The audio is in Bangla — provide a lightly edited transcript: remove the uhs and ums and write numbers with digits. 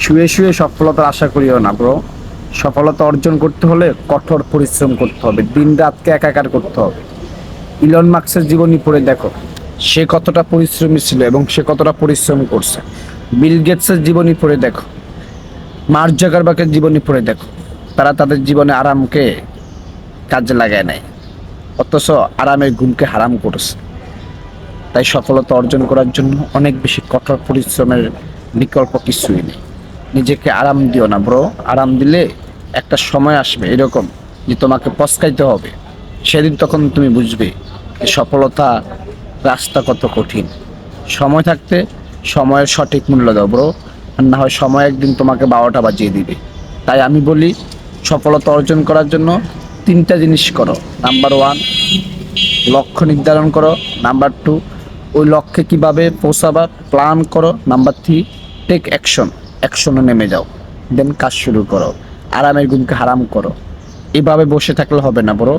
শুয়ে শুয়ে সফলতার আশা করিও না ব্রো। সফলতা অর্জন করতে হলে কঠোর পরিশ্রম করতে হবে, দিন রাতকে একাকার করতে হবে। ইলন মার্কসের জীবনী পড়ে দেখো, সে কতটা পরিশ্রমী ছিল এবং সে কতটা পরিশ্রম করছে। বিল গেটসের জীবনী পড়ে দেখো, মার্ক জাকারবার্গের জীবনী পড়ে দেখো, তারা তাদের জীবনে আরামকে কাজে লাগায় নাই, অথচ আরামের ঘুমকে হারাম করেছে। তাই সফলতা অর্জন করার জন্য অনেক বেশি কঠোর পরিশ্রমের বিকল্প কিছুই নেই। নিজেকে আরাম দিও না ব্রো। আরাম দিলে একটা সময় আসবে এরকম যে তোমাকে পস্তাইতে হবে। সেদিন তখন তুমি বুঝবে যে সফলতা রাস্তা কত কঠিন। সময় থাকতে সময়ের সঠিক মূল্য দাও ব্রো, আর না হয় সময় একদিন তোমাকে 12টা বাজিয়ে দিবে। তাই আমি বলি, সফলতা অর্জন করার জন্য 3টা জিনিস করো। নাম্বার 1, লক্ষ্য নির্ধারণ করো। নাম্বার 2, ওই লক্ষ্যে কিভাবে পৌঁছাবা প্ল্যান করো। নাম্বার 3, টেক অ্যাকশন, অ্যাকশনে নেমে যাও। দেন কাজ শুরু করো, আরামের ঘুমকে হারাম করো। এভাবে বসে থাকলে হবে না ব্রো।